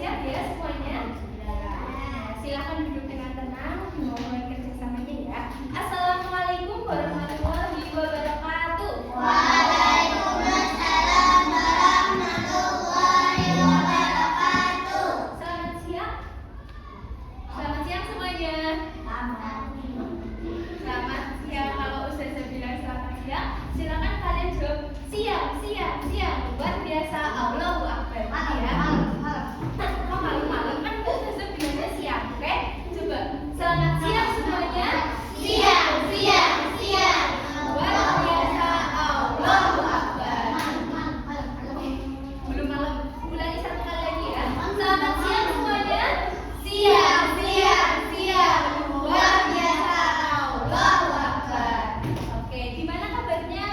siap ya semuanya? Silakan duduk dengan tenang, dimulai kerjasamanya ya. Assalamualaikum warahmatullahi wabarakatuh. Waalaikumsalam warahmatullahi wabarakatuh. Selamat siang. Selamat siang semuanya. Selamat siang. Kalau Ustazah bilang selamat siang, silakan kalian jawab siang, siang, siang. Luar biasa. Allahu Akbar. Ya. Kok malam-malam kan Ustazah bilangnya siang, oke? Coba. Selamat siang semuanya. Siang, siang, siang. Luar biasa. Allahu Akbar. Belum malam. Ulangi satu kali lagi ya. Selamat siang semuanya. Siang, siang, siang. Luar biasa. Allahu Akbar. Oke, gimana kabarnya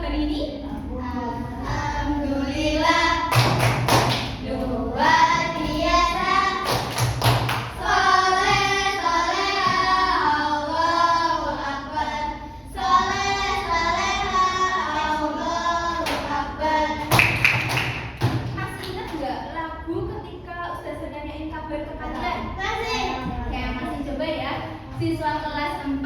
hari ini? Alhamdulillah. Luar biasa. Soleh, solehah, Allahu Akbar. Soleh, solehah, Allahu Akbar. Masih ingat nggak lagu ketika Ustazah nanyain kabar ke kalian? Masih. Oke, masih coba ya. Siswa kelas 4.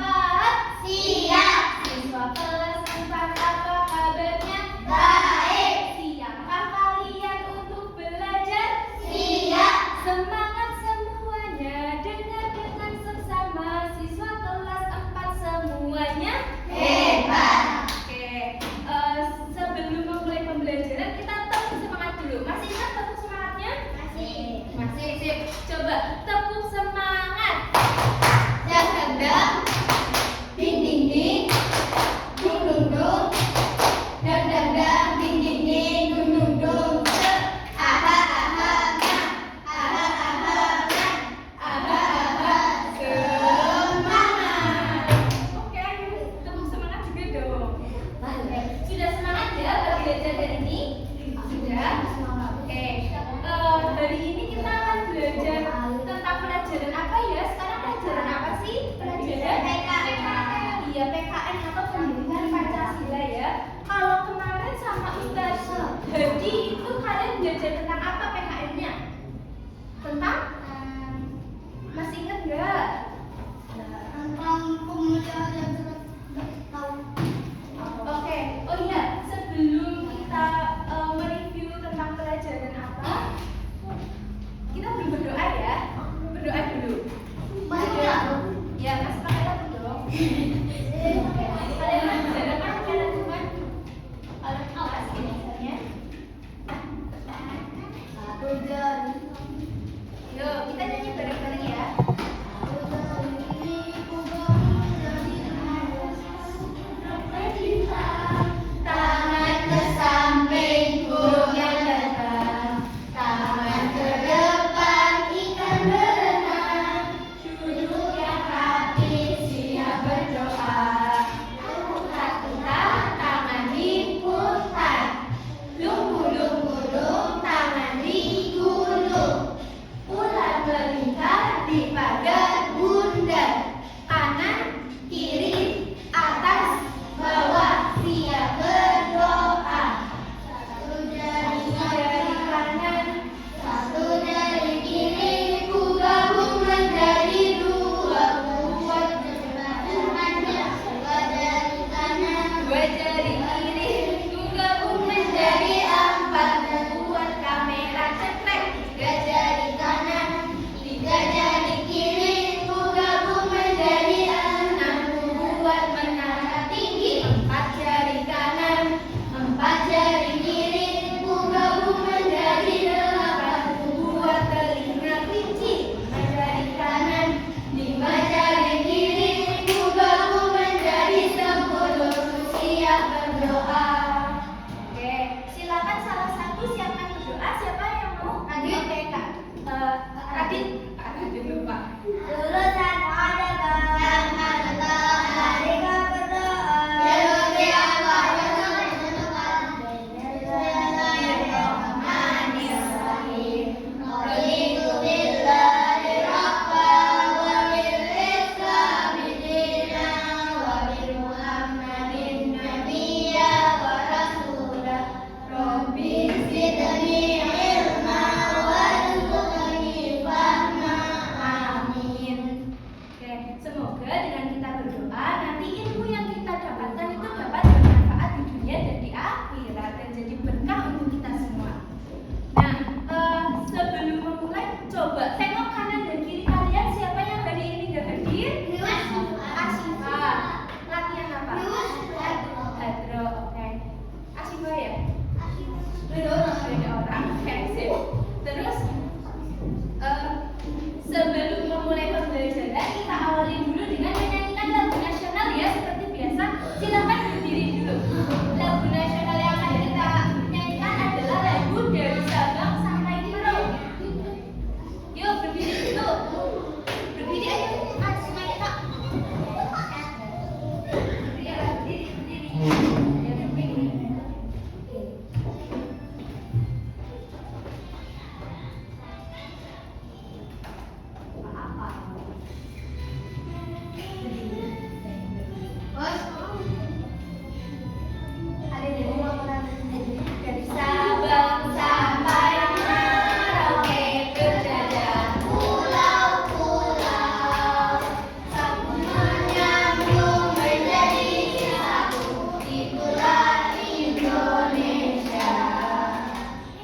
Siap. Siswa kelas 4 apa kabarnya? Baik. Siapkah kalian untuk belajar? Siap. Semangat semuanya, dengar dengan seksama. Siswa kelas 4 semuanya Hebat. Oke, sebelum memulai pembelajaran kita tepuk semangat dulu. Masih ingat tepuk semangatnya? Masih. Masih, sip. Coba tepuk semangat. Dak dak dak. Ding ding ding. Dung dung dung. Dak dak dak. Ding ding ding. Dung dung dung. Aha aha nah. Aha aha nah. Aha aha. Semangat. Oke, tepuk semangat juga dong. Sudah semangat ya belajar hari ini? Sudah? Oke, hari ini kita akan belajar tentang pelajaran apa ya? Sekarang pelajaran apa sih? Pelajaran PKN. Iya, PKN atau Pendidikan Pancasila ya. Kalau kemarin sama Ustaz Hadi itu kalian belajar tentang apa PKN-nya? Tentang? Masih ingat nggak? Tentang pemuda yang tahu. Oke, oh iya, sebelum kita mereview tentang pelajaran apa, kita belum berdoa ya. Berdoa dulu. Banyak. Ya, Mas pakai lagu dong. Kalian belajar apa pakai lagu kan? Alat kelas biasanya. Yuk, kita nyanyi bareng-bareng ya. Tangan ke samping, goyang datang. Tangan ke depan, ikan berenang. Duduk yang rapi, siap berdoa. Tutak-tutak, tangan diputar. Lumpuh-lumpuh, tangan digulung. Ular melingkar,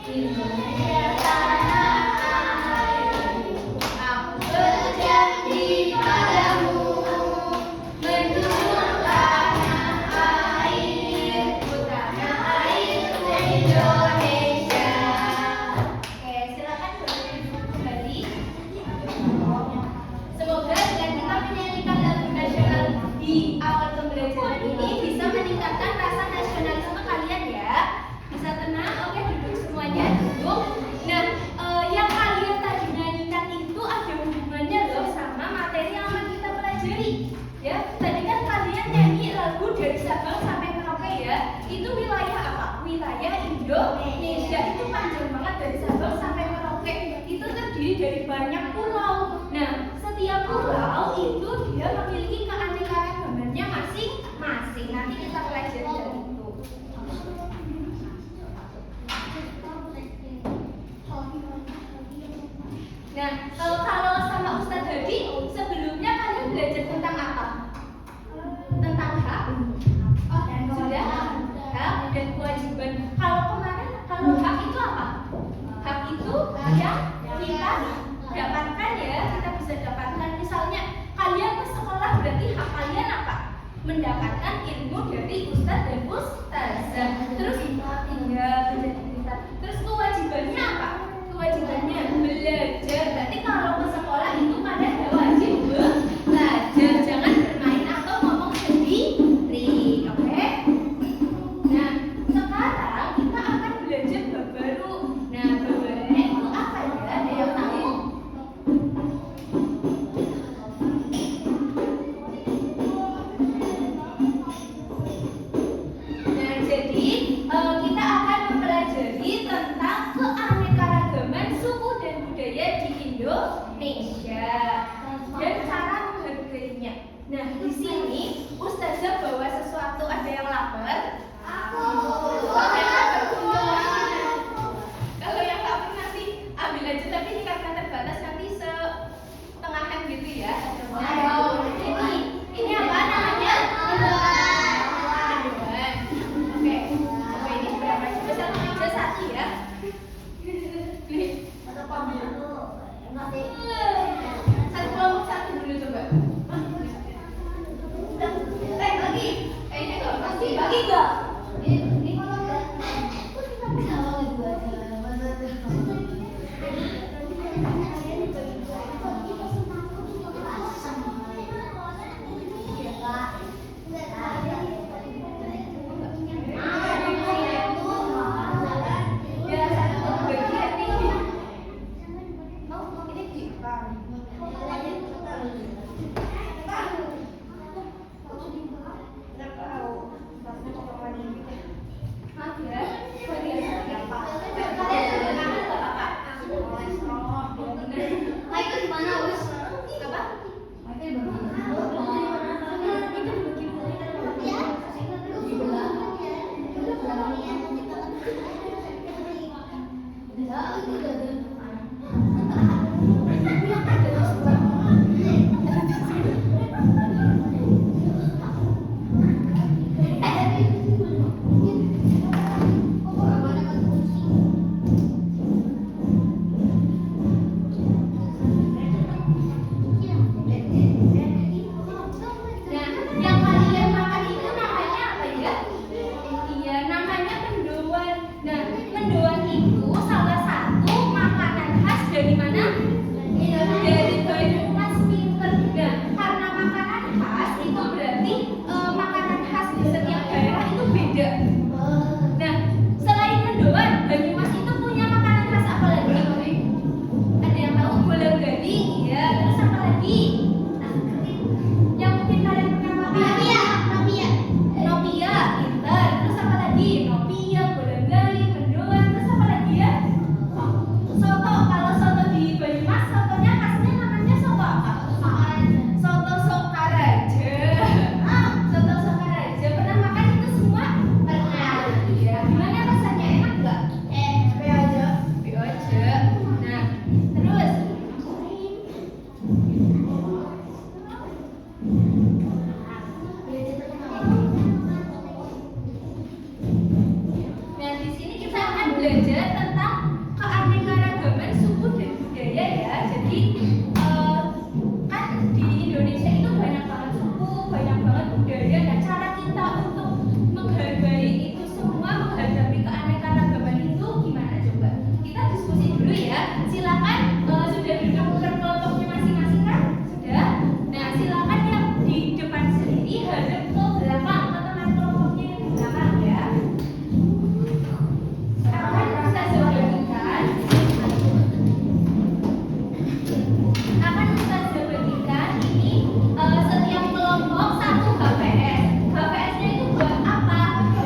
Indonesia tanah airku, aku berjanji padamu, menjunjung tanah airku, tanah airku Indonesia. Oke, silakan kembali. Semoga dengan kita menyanyikan lagu nasional di awal pembelajaran ini bisa meningkatkan rasa nasionalisme kalian ya. Bisa tenang, oke, duduk semuanya, duduk. Nah, yang kalian tadi nyanyikan itu ada hubungannya loh sama materi yang akan kita pelajari. Ya, tadi kan kalian nyanyi lagu dari Sabang sampai Merauke ya. Itu wilayah apa? Wilayah Indonesia. Itu panjang banget dari Sabang sampai Merauke. Itu terdiri dari banyak pulau. Nah, setiap pulau itu dia memiliki keanekaragamannya masing-masing. Nanti kita pelajari dari itu. Nah, kalau sama Ustadz Hadi, sebelumnya kalian belajar tentang apa? Tentang hak? Oh, sudah? Hak dan kewajiban. Kalau kemarin, kalau hak itu apa? Hak itu yang kita dapatkan ya, kita bisa dapatkan. Misalnya, kalian ke sekolah berarti hak kalian apa? Mendapatkan ilmu dari Ustadz dan Ustazah. Terus menjadi kita. Terus kewajibannya apa? Kewajibannya belajar. Berarti kalau ke sekolah itu kalian wajib belajar. Jangan bermain atau ngomong sendiri, oke? Nah, sekarang kita akan belajar bab baru. Nah, bab barunya itu apa ya? Ada yang tahu? Nah, jadi kita akan mempelajari tentang keanekaragaman suku dan budaya di Indonesia dan cara menghargainya. Nah, di sini Ustazah bawa sesuatu. Ada yang lapar? Aku. Kalau yang lapar nanti ambil aja, tapi ini karena terbatas nanti setengahan gitu ya. Ini apa namanya? Mendoan. Oke. Coba ini berapa? Coba satu aja satu ya. Satu kelompok satu dulu coba. Bagi. Ini enggak pasti bagi enggak? Ini kalau enggak. Ya, satu bagian nih. Oh, ini Jepang. Maaf ya, bagian apa? Kalian ada tangan nggak apa-apa? Itu di mana, Us? Apa? Nah, yang kalian makan itu namanya apa ya? Iya, namanya mendoan. Nah, mendoan itu salah satu silakan sudah duduk kelompoknya masing-masing kan? Sudah. Nah, silakan yang di depan sendiri hadap ke belakang ke teman kelompoknya yang di belakang ya. Akan kita bagikan. Ini setiap kelompok satu HPS. HPS-nya itu buat apa?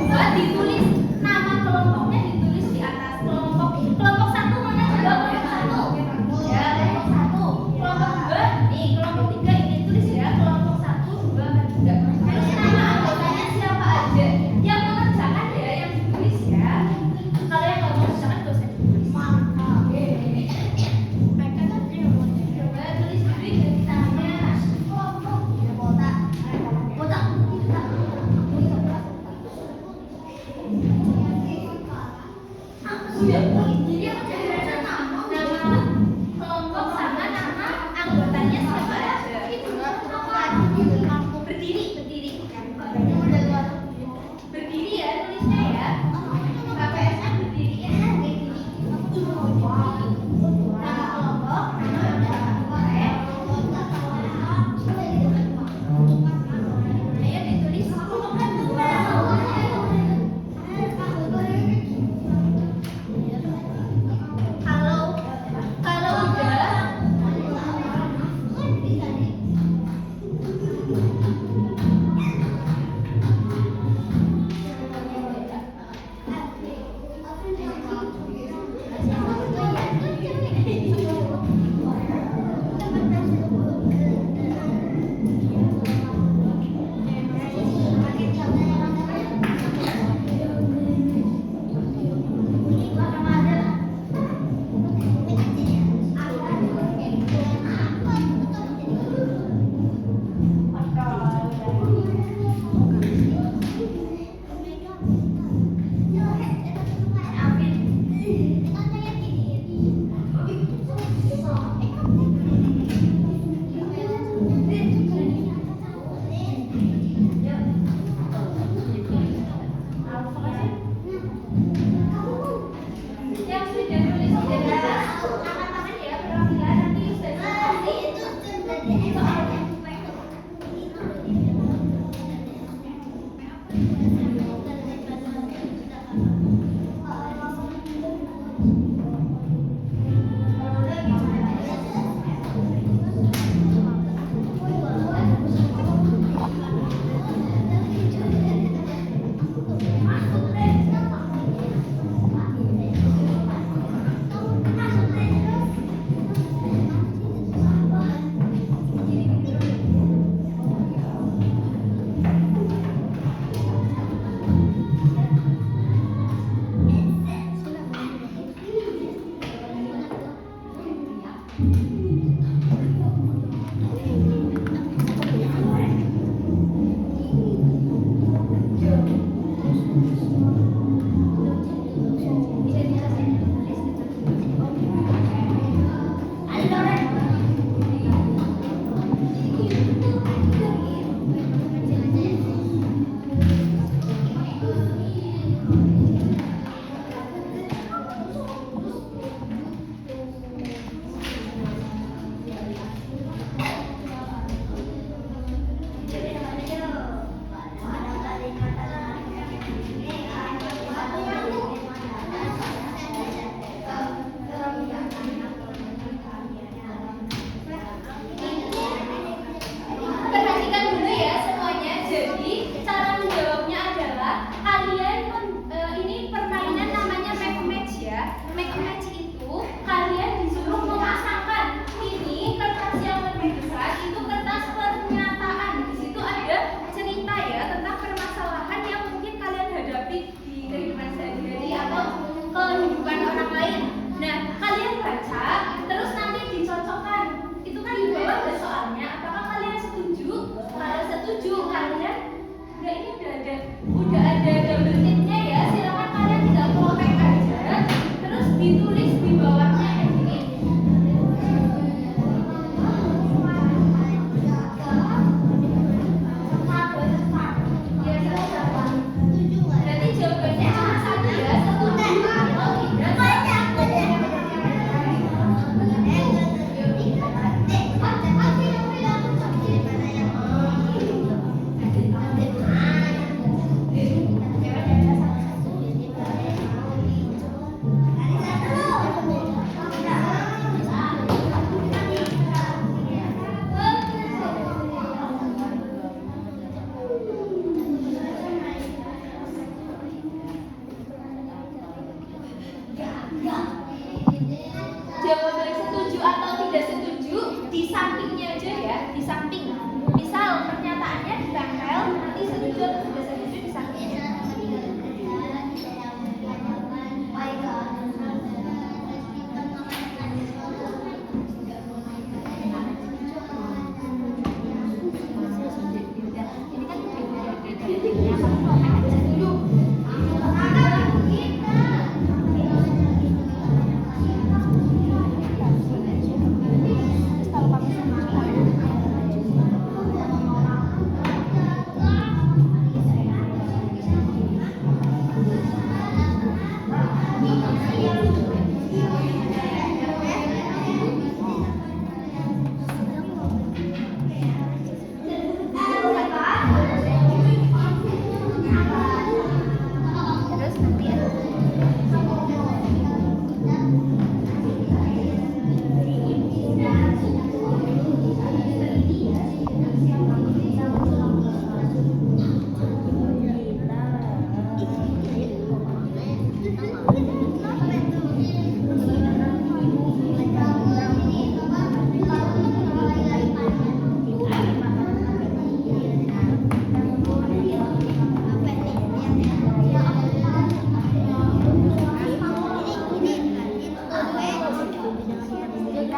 Buat ditulis nama kelompoknya ditulis di atas kelompok satu mana coba kelompok satu ya kelompok satu kelompok dua nih kelompok tiga ini tulis ya kelompok satu dua tiga terus nama anggotanya siapa aja yang mengerjakan ya yang ditulis ya kalau yang nggak mengerjakan nggak usah ditulis coba tulis dulu ceritanya jadi aku cari nama kelompok sama nama anggotanya siapa aja. Berdiri ya tulisnya ya. KPS-nya berdiri ya kayak gini. Nama kelompok, ayo ditulis. Kalau udah yang sudah nulis di atas angkat tangan ya perwakilan nanti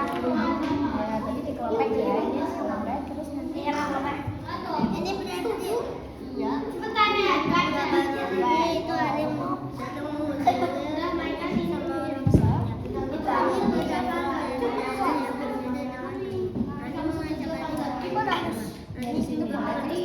Ya, tapi dikelompok ya, ini dikelompok terus nanti Ini kelompok. ini berarti ya. Cepetan ya, kan? Itu harimau ketemu mereka sih sama orang tuanya. Itu di situ berarti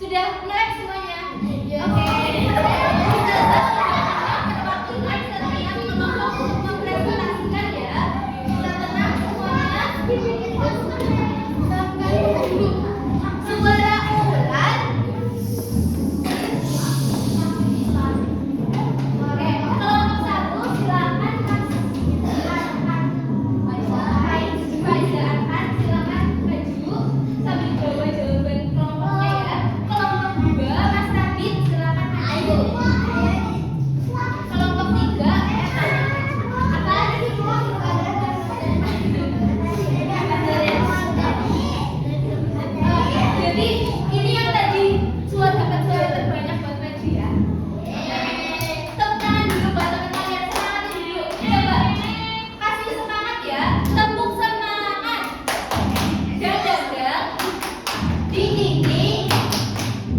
Sudah melek semuanya? Iya. Oke. Waktunya setiap kelompok mempresentasikan ya. Sudah tenang semuanya? Suara ulan. Oke, kelompok 1 silakan Faiza Arhan, silakan maju sambil bawa jawaban kelompoknya ya. Kelompok 2 Mas Radit, silakan maju. Kelompok 3 apa? Jadi ini yang tadi dapat suara terbanyak buat maju ya. Tepuk tangan dulu buat teman kalian, semangatin dulu. Coba kasih semangat ya, tepuk semangat. Dang dang dang, ding ding ding,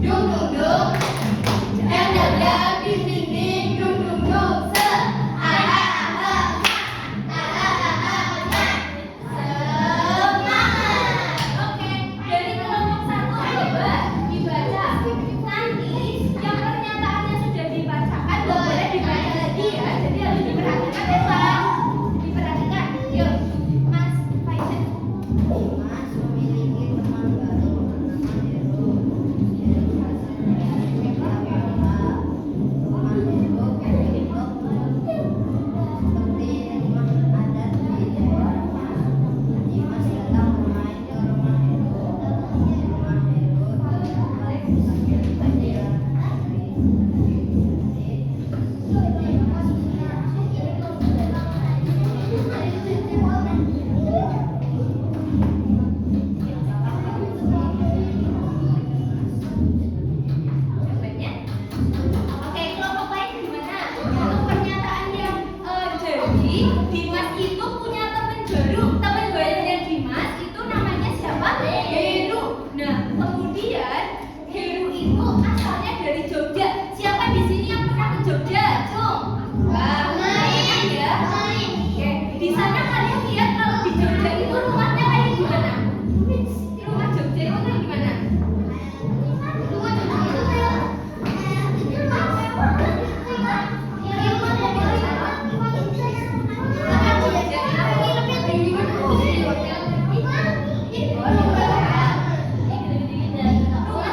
dung dung dung. Dang dang dang, ding ding ding, dung dung dung. Semangat. Oke, dari kelompok 1 coba dibaca. Nanti yang pernyataannya sudah dibacakan boleh dibaca lagi ya. Jadi harus diperhatikan ya Pak. Diperhatikan. Yuk, Mas Faizal. Dimas memiliki teman baru bernama Heru. Heru rasanya teman Heru seperti rumah adat di daerahnya. Dimas datang bermain ke rumah Heru. Di rumah Heru terdapat banyak hadiah Jawabannya? Oke, kelompok lain gimana? Untuk pernyataan yang jadi Dimas itu punya teman baru. Teman barunya Dimas itu namanya siapa? Heru. Nah, kemudian Heru itu asalnya dari Jogja. Siapa di sini yang pernah ke Jogja? Cung. Banyak ya. Oke, di sana kalian lihat kalau di Jogja itu rumahnya kayak gimana? Rumah Jogja itu kayak gimana? Rumah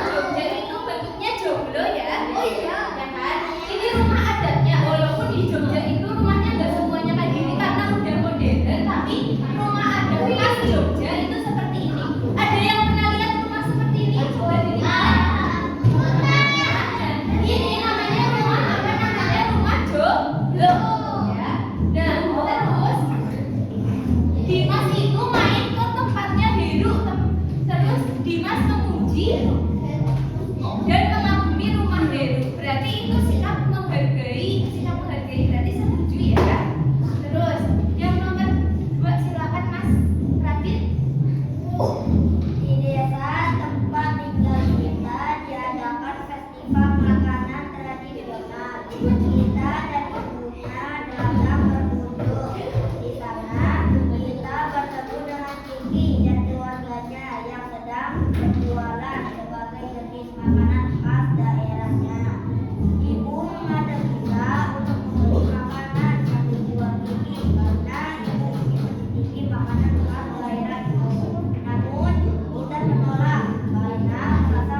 Jogja itu bentuknya joglo ya. Oh iya, ya kan? Ini rumah adatnya. Walaupun di Jogja itu rumahnya nggak semuanya kayak gini karena udah modern, tapi rumah adat khas Jogja itu seperti ini. Ada yang pernah lihat rumah seperti ini? Coba dilihat. Ini namanya rumah apa namanya? Rumah joglo. Ya. Nah, terus Dimas itu main ke tempatnya Heru. Terus Dimas memuji dan mengagumi rumah Heru. Berarti itu sikap menghargai berarti setuju ya. Terus yang nomor 2 silakan Mas Radit. Di desa tempat tinggal kita diadakan festival makanan tradisional. Kita dan ibunya datang berkunjung. Di sana kita bertemu dengan Kiki dan keluarganya yang sedang berjualan sebagai jenis makanan khas daerahnya. Ibu mengajak kita untuk membeli makanan yang dijual Kiki karena ibu ingin mencicipi makanan khas daerah itu. Namun kita menolak karena merasa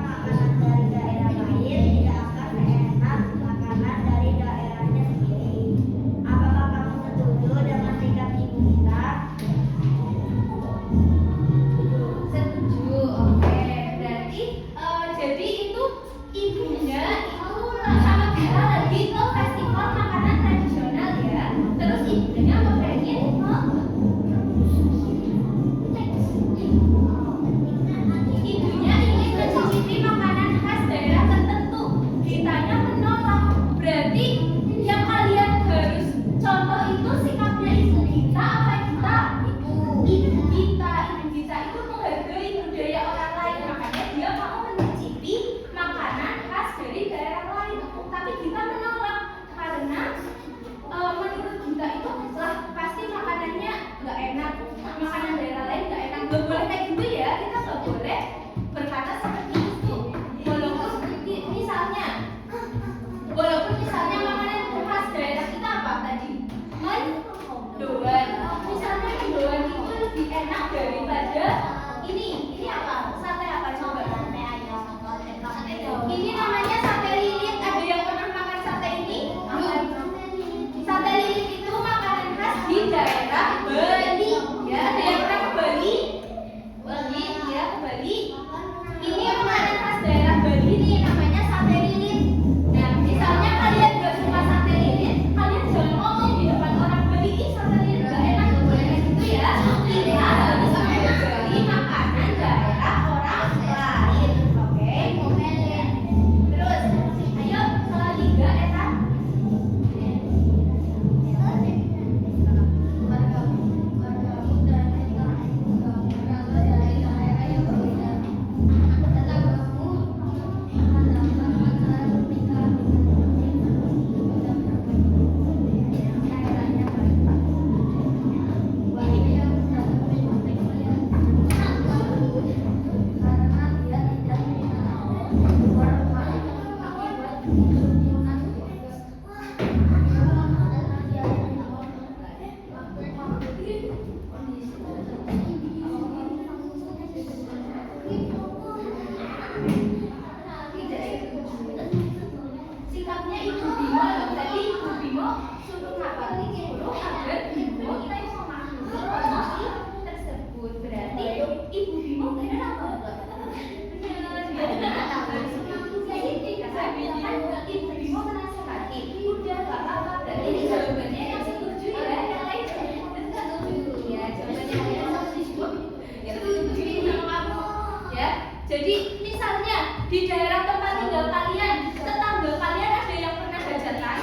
Jadi misalnya di daerah tempat tinggal kalian, tetangga kalian ada yang pernah hajatan?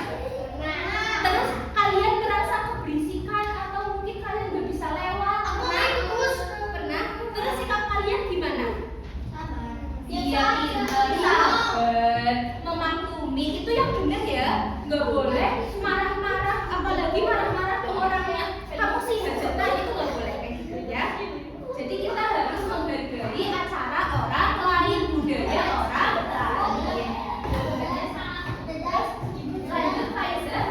Terus kalian merasa keberisikan atau mungkin kalian nggak bisa lewat? Pernah? Terus sikap kalian gimana? Iya, sabar, memaklumi. Itu yang benar ya. Nggak boleh marah-marah, apalagi marah-marah ke orangnya. Kamu sih hajatan, itu nggak boleh kayak gitu ya. Jadi kita harus menghargai acara orang lain, budaya orang lain. Lanjut Faizal.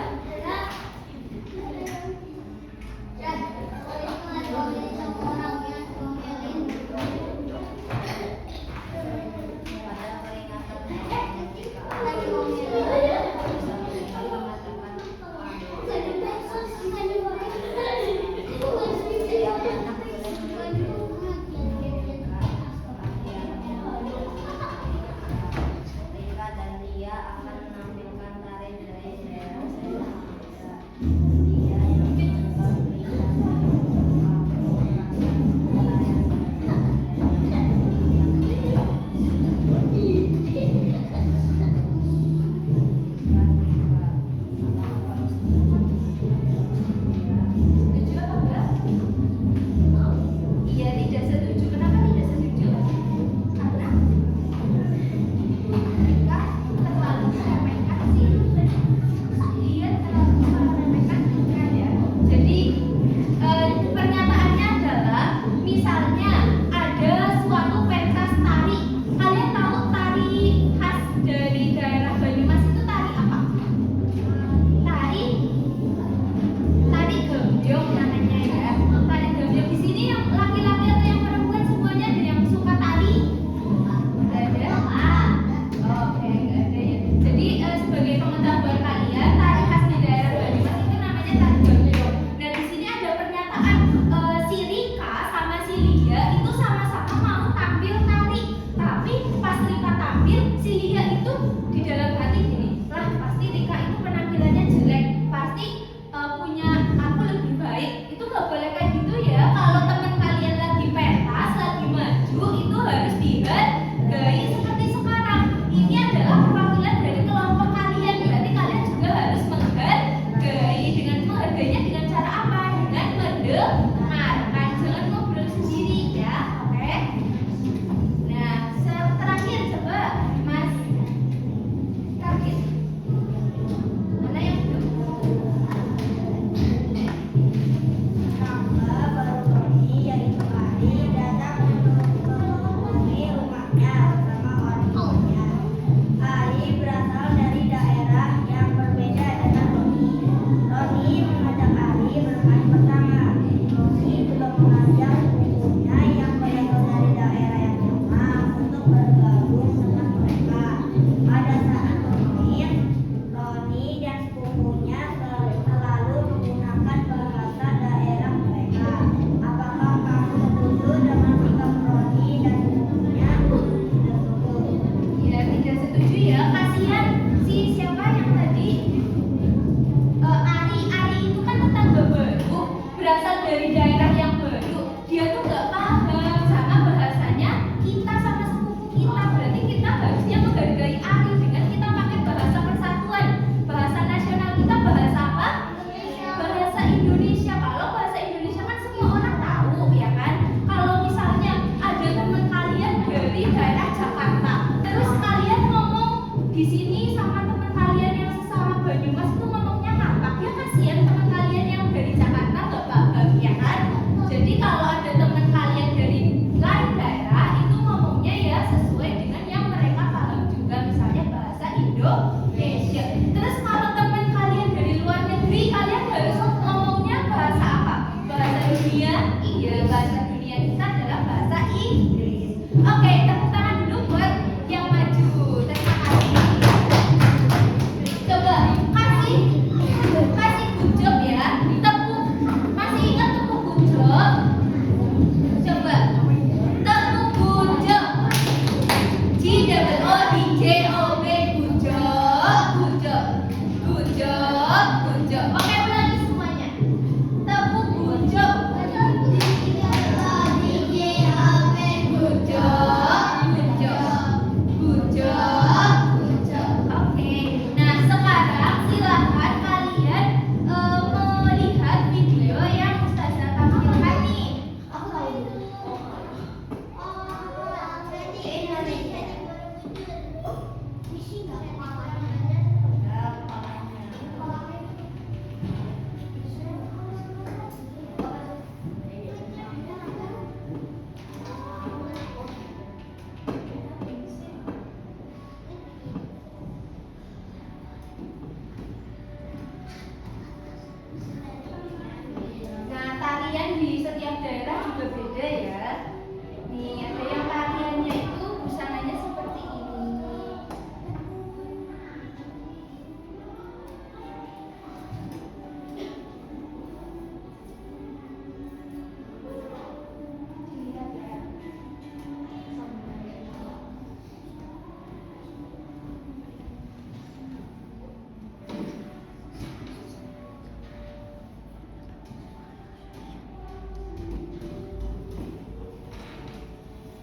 Oke, tepuk tangan dulu buat yang maju. Terima kasih.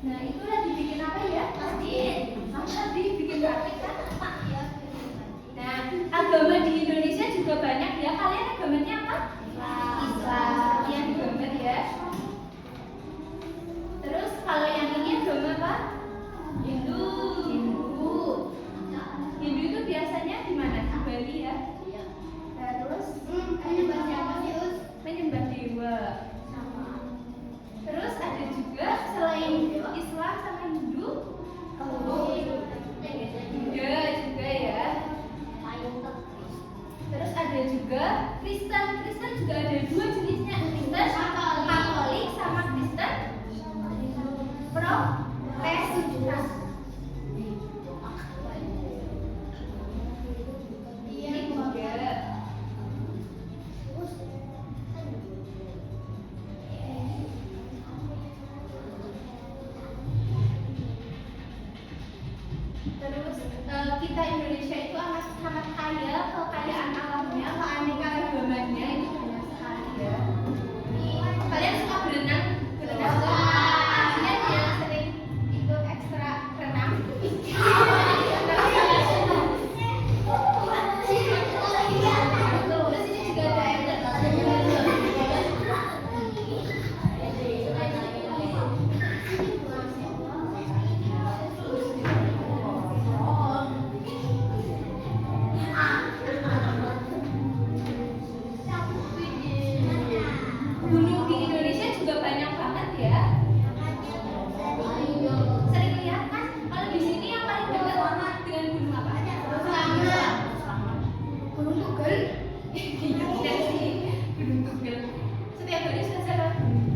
Nah, itu lagi bikin apa ya? Tadi bikin batik kan? Nah, agama di Indonesia juga banyak ya. Kalian agamanya apa? Islam. Yang digambar ya. Terus kalau yang ini agama apa? Hindu. Hindu itu biasanya di mana? Di Bali ya. Terus menyembah dewa. Terus ada juga selain Islam sama Hindu, Buddha juga ya. Terus ada juga Kristen. Kristen juga ada dua jenisnya, Kristen Katolik sama Kristen Protestan. Ini juga. Terus kita Indonesia itu sangat kaya, kekayaan alamnya, keanekaragamannya itu banyak sekali ya. Kalian suka berenang? Berenang nggak? Kalian yang sering ikut ekstra renang? Terus ini juga ada air gunung di Indonesia juga banyak banget ya. Sering lihat kan? Kalau di sini yang paling dekat dengan gunung apa? Gunung Tugel. Iya sih, Gunung Tugel. Setiap hari sudah saya Gunung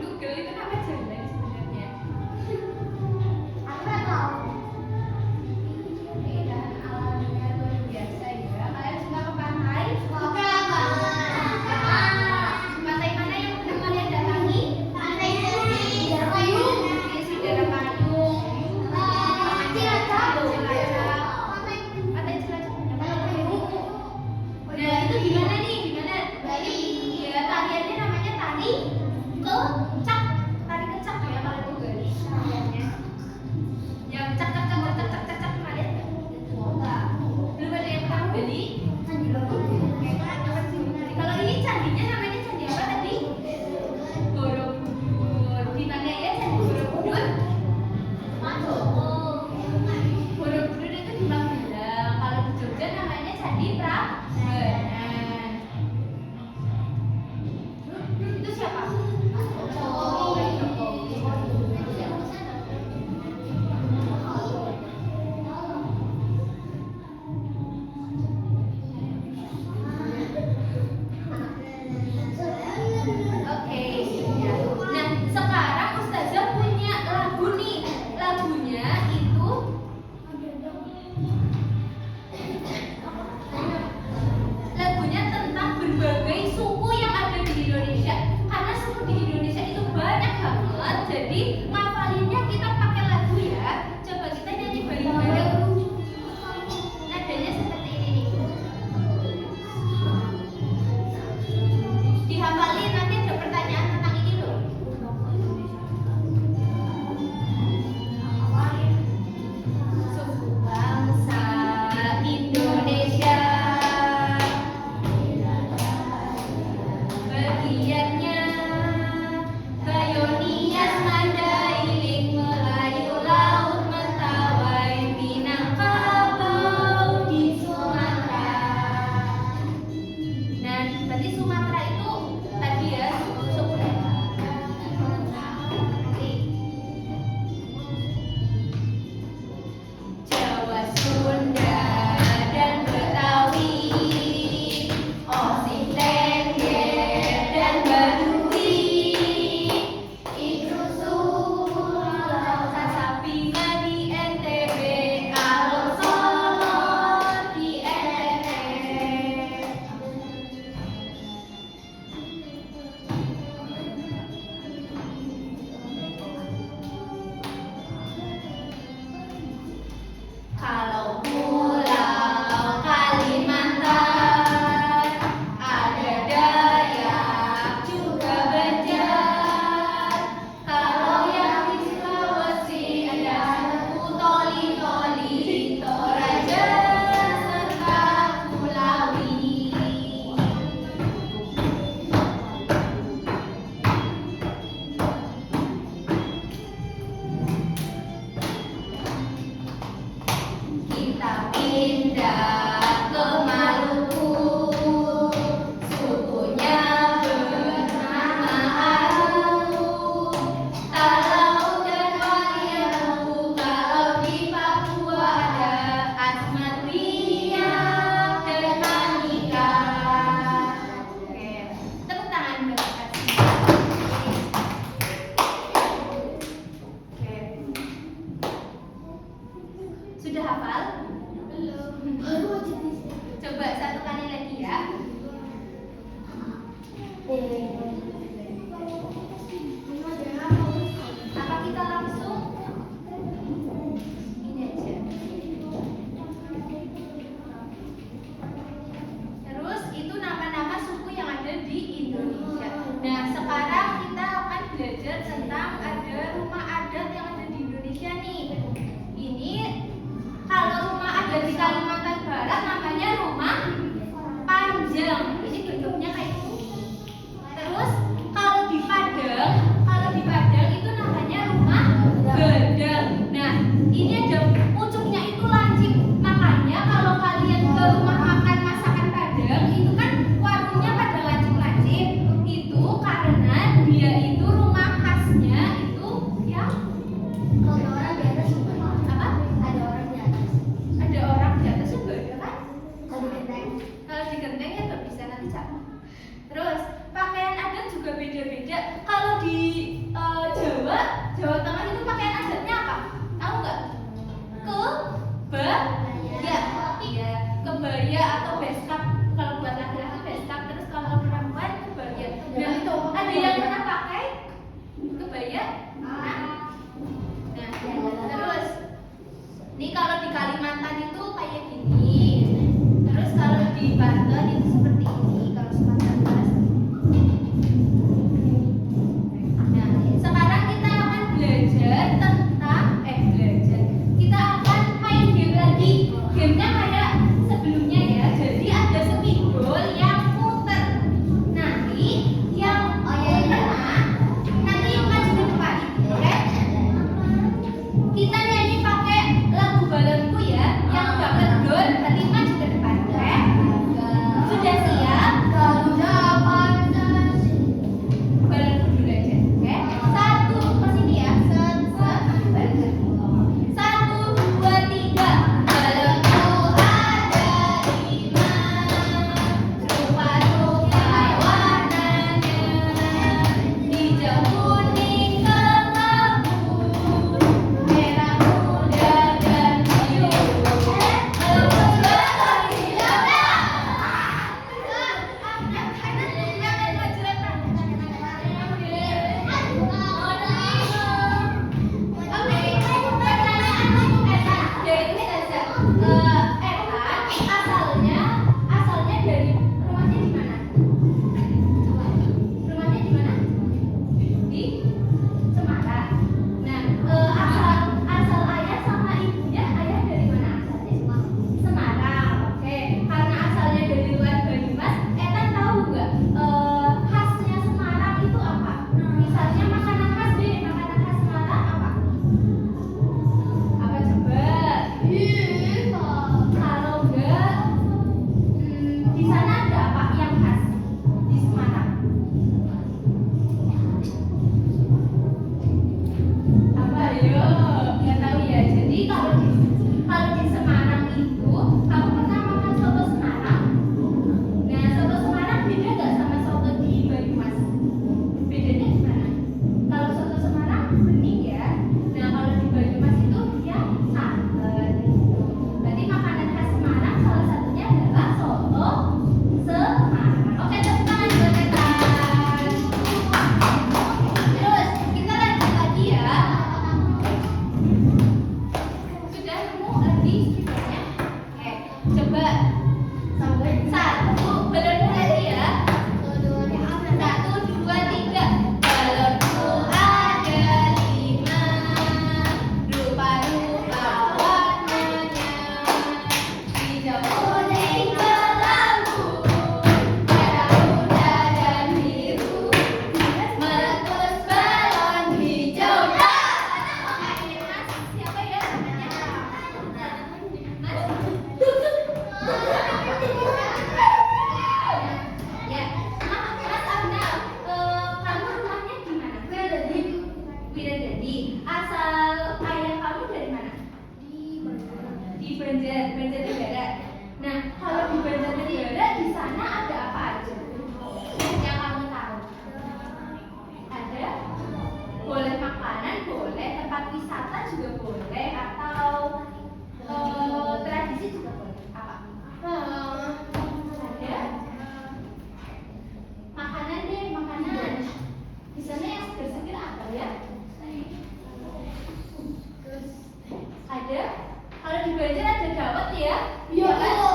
Tugel itu nama jalan sebenarnya. Keindahan alamnya luar biasa ya. Kalian suka ke pantai? Pantai mana yang pernah kalian datangi? Pantai Sidapayung. Pantai Cilacap. Nah, itu gimana nih? Gimana? Ya, tariannya namanya tari kecak. Tari kecak ya kalau itu Bali tariannya. Yang cak cak cak cak cak cak cak kemarin belum ada yang tahu Bali. Kalau ini candinya namanya candi apa tadi? Borobudur. Di mana ya candi Borobudur? Borobudur itu di Magelang. Kalau di Jogja namanya Candi Prambanan. Itu siapa? Oke, ya. Nah, sekarang Ustazah punya lagu nih. Lagunya itu lagunya tentang berbagai suku yang ada di Indonesia. Karena suku di Indonesia itu banyak banget. Jadi ngapalinnya kita pakai lagu ya. Coba kita nyanyi bareng-bareng. Nadanya seperti ini nih. Dihafalin, nanti ada pertanyaan tentang ini loh. Suku bangsa Indonesia, bagiannya Bayonias Mandai. Banten itu seperti ini kalau sekolah atas. Nah, sekarang kita akan belajar tentang belajar. Kita akan main game lagi. Gamenya kayak sebelumnya ya. Jadi ada spidol yang muter. Nanti yang nanti yang maju ke depan, oke? Kita nyanyi pakai lagu balonku ya. Yang udah kendor nanti maju ke depan, oke? Sudah siap? Balonku dulu aja, oke? Satu, ke sini ya. Satu, dua, tiga. Balonku ada 5, rupa-rupa warnanya, hijau, kuning, kelabu, merah muda dan biru. Asalnya dari rumahnya di mana? Rumahnya di mana? Di Semarang. Nah, asal ayah sama ibunya, ayah dari mana asalnya? Semarang. Oke. Karena asalnya dari luar Banyumas, Etan tahu nggak khasnya Semarang itu apa? Misalnya makanan khas deh, makanan khas Semarang apa? Apa coba? Kalau enggak, di sana ada apa yang khas di Semarang? Apa yo? Nggak tahu ya. Jadi kalau di Semarang itu, kamu pernah makan soto Semarang? Nah, soto Semarang beda nggak sama soto di Banyumas? Bedanya gimana? Kalau soto Semarang bening ya. Nah, kalau di Banyumas itu dia santan gitu. Berarti makanan khas Semarang salah satunya adalah soto Semarang. Oke, tepuk tangan buat Etan. Terus kita lanjut lagi ya. Sudah nemu lagi spidolnya? Oke, coba satu, balonku lagi ya. 1, 2, 3. Balonku ada 5, rupa-rupa warnanya, hijau, kuning, kelabu, merah muda dan biru, meletus balon hijau. Siapa ya namanya? Mas? Ya, Mas Arnal, kamu rumahnya di mana? Widadadi. Asal ayah kamu dari mana? Di Banjarnegara. Nah, kalau di Banjarnegara di sana ada apa aja yang kamu tahu? Ada? Boleh makanan, boleh tempat wisata juga boleh, atau tradisi juga boleh. Apa? Ada? Makanan deh, makanan. Di sana yang seger-seger apa ya? Ada? Kalau di Banjar ada dawet ya? Iya, kan? iya.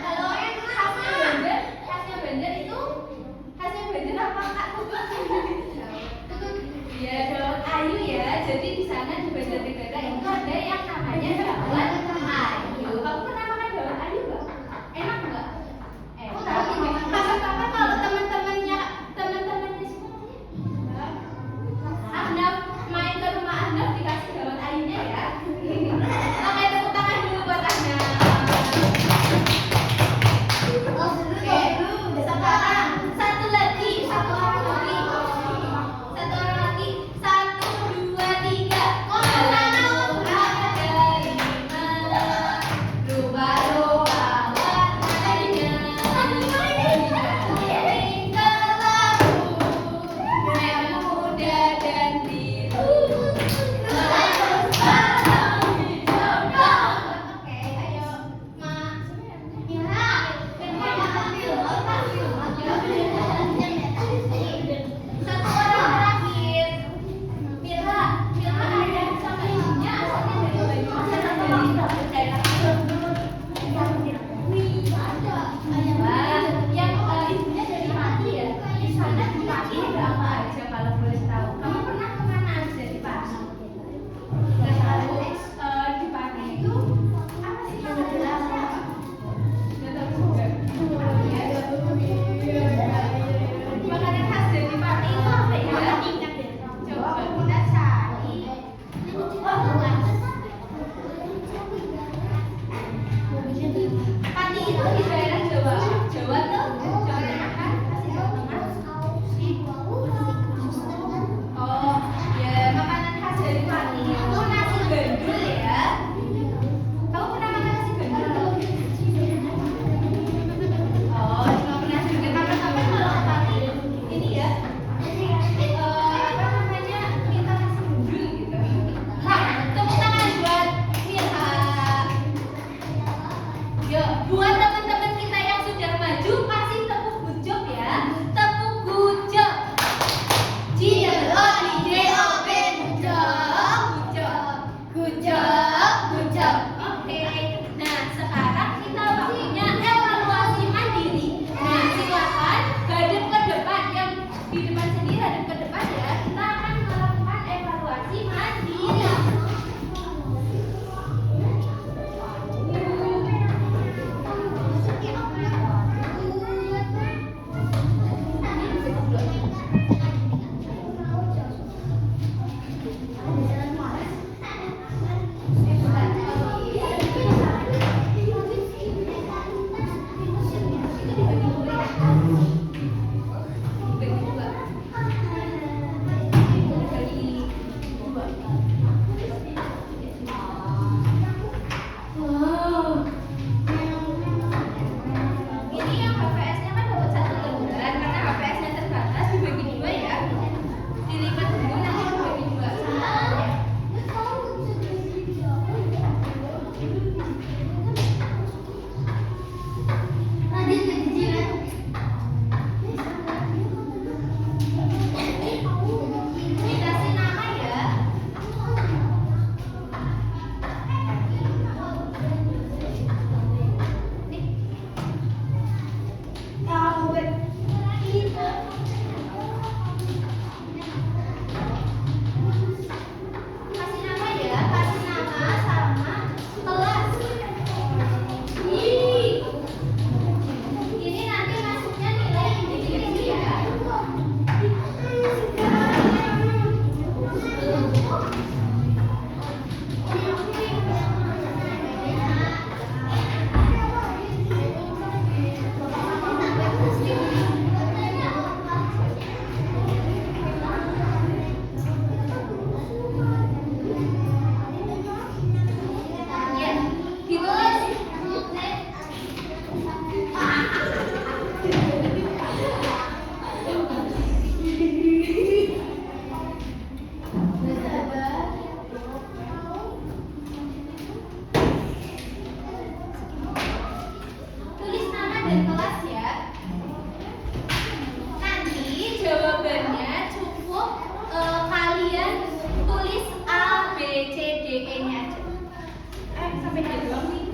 Kalau khasnya Banjar itu khasnya Banjar apa Kak? Ya, dawet ayu ya. Jadi di sana di Banjarnegara itu ada yang namanya dawet ayu. Kamu pernah makan dawet ayu nggak? Enak nggak? Apa kalau teman-temannya siapa? Ahnaf main ke rumah Ahnaf dikasih dawet ayunya ya. Oke, tepuk tangan dulu buat Ahnaf. Oke, sekarang satu orang lagi. 1, 2, 3. Balonku ada hadap ke depan ya, kita akan melakukan evaluasi mandiri. Ini yang HPS-nya kan dapat 1 lembar, karena HPS-nya terbatas dibagi 2 ya. Dilipat dulu nanti dibagi 2. Dikasih nama ya. Kasih nama ya, kasih nama sama kelas. Ini nanti masuknya nilai individu ya. Ya, ditulis. Tulis nama dan kelas ya. Nanti jawabannya cukup kalian tulis A, B, C, D, E-nya aja. Sampai D doang nih.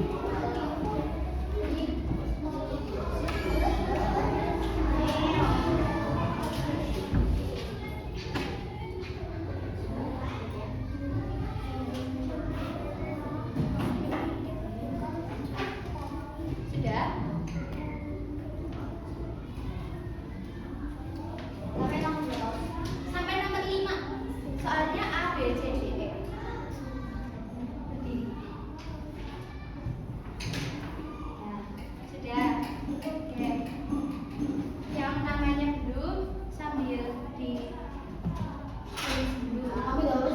Sudah? Sampai nomor 5. Soalnya A, B, C, D, E. Berdiri. Nah, sudah. Oke. Yang namanya belum sambil ditulis dulu.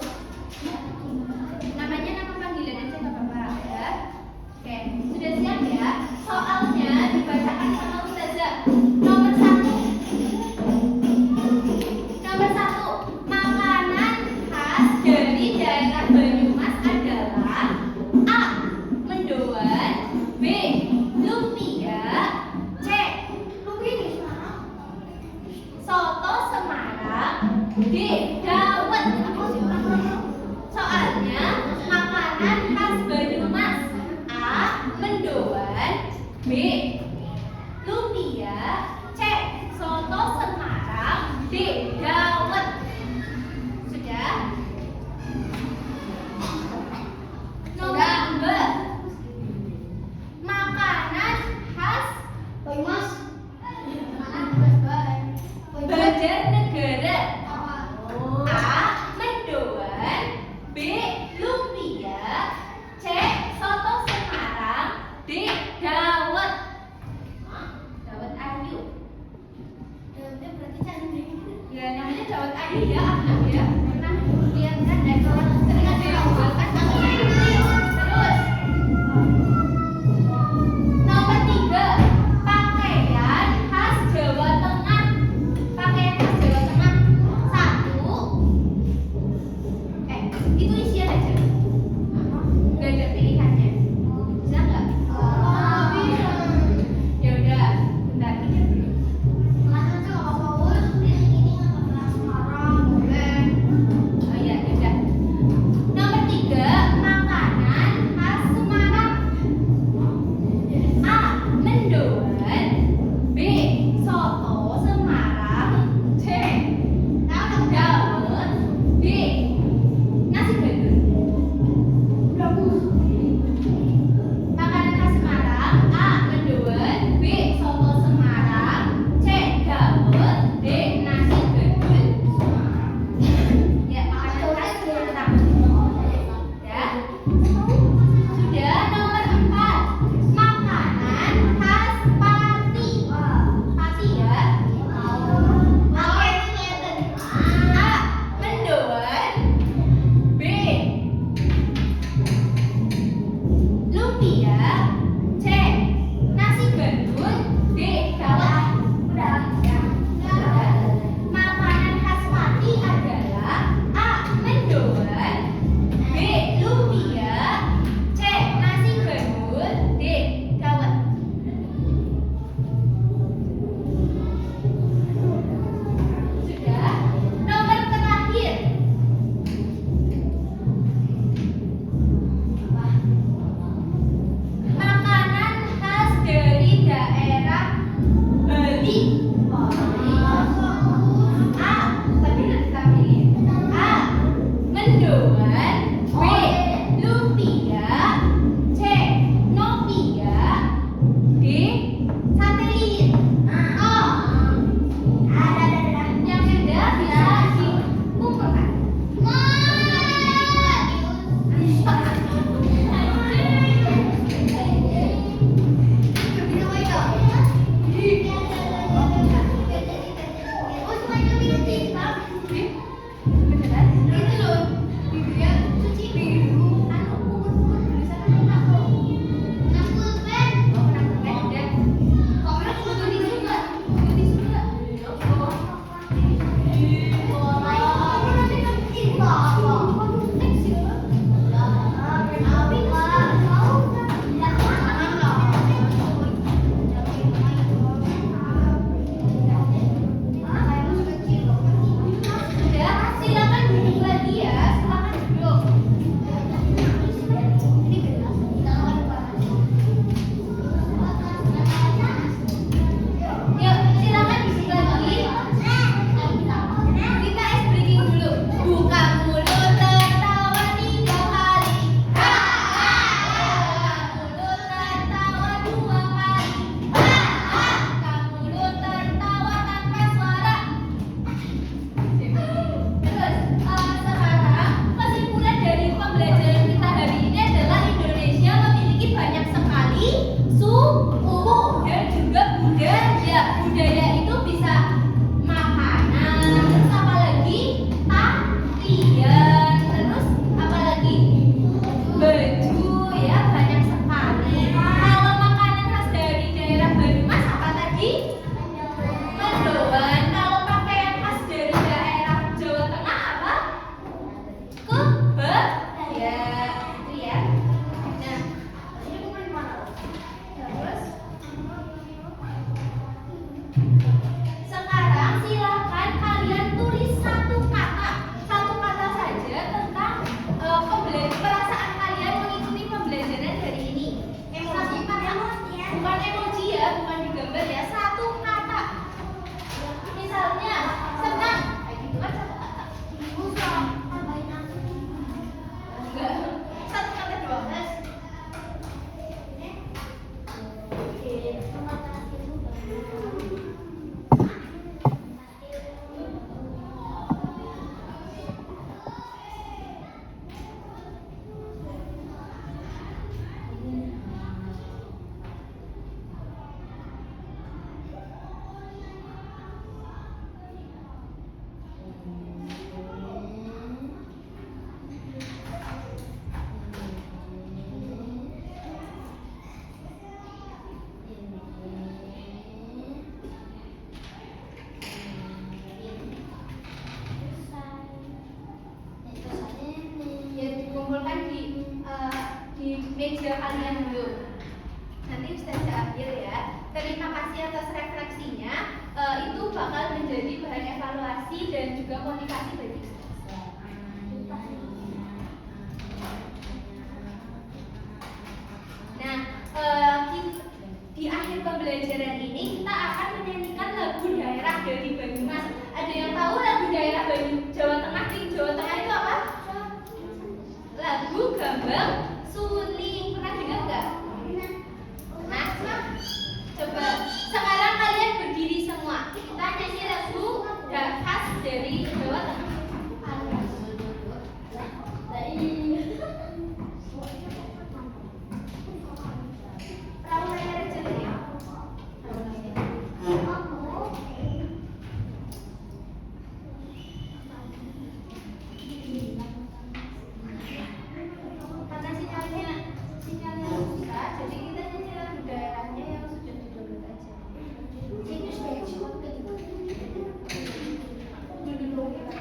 Namanya nama panggilan aja nggak apa-apa ya. Oke, sudah siap ya? Soalnya dibacakan sama Ustazah. Nomor 1. Nomor 1, makanan khas dari daerah Banyumas adalah A. Mendoan, B. Lumpia, C. Soto Semarang, D. Dawet. Soalnya makanan khas Banyumas. A. Mendoan, B. Lumpia, C. Soto Semarang, D. Dawet. Sudah? Nomor 2, makanan khas Banjarnegara. A. Mendoan, B. Lumpia, C. Soto Semarang, D. Dawet. Dawet ayu. Ya namanya dawet ayu ya, Ahmad ya. Pernah lihat kan kalau sering ada yang jual kan? Terus nomor 3, pakaian khas Jawa Tengah. Pakaian khas Jawa Tengah. 1, itu isian aja. Gak ada pilihannya. Bisa nggak? Ya udah, bentar ini dulu. kalian dulu. Nanti Ustazah ambil ya. Terima kasih atas refleksinya. Itu bakal menjadi bahan evaluasi dan juga motivasi bagi Ustazah. Nah, di akhir pembelajaran ini kita akan menyanyikan lagu daerah dari Banyumas. Ada yang tahu lagu daerah Jawa Tengah? Di Jawa Tengah itu apa? Lagu Gambang Suling. Pernah dengar nggak? Nah, coba sekarang kalian berdiri semua. Kita nyanyi lagu khas dari Jawa Tengah. Karena sinyalnya susah, jadi kita nyanyi lagu daerahnya yang sudah didownload aja. Dulu kita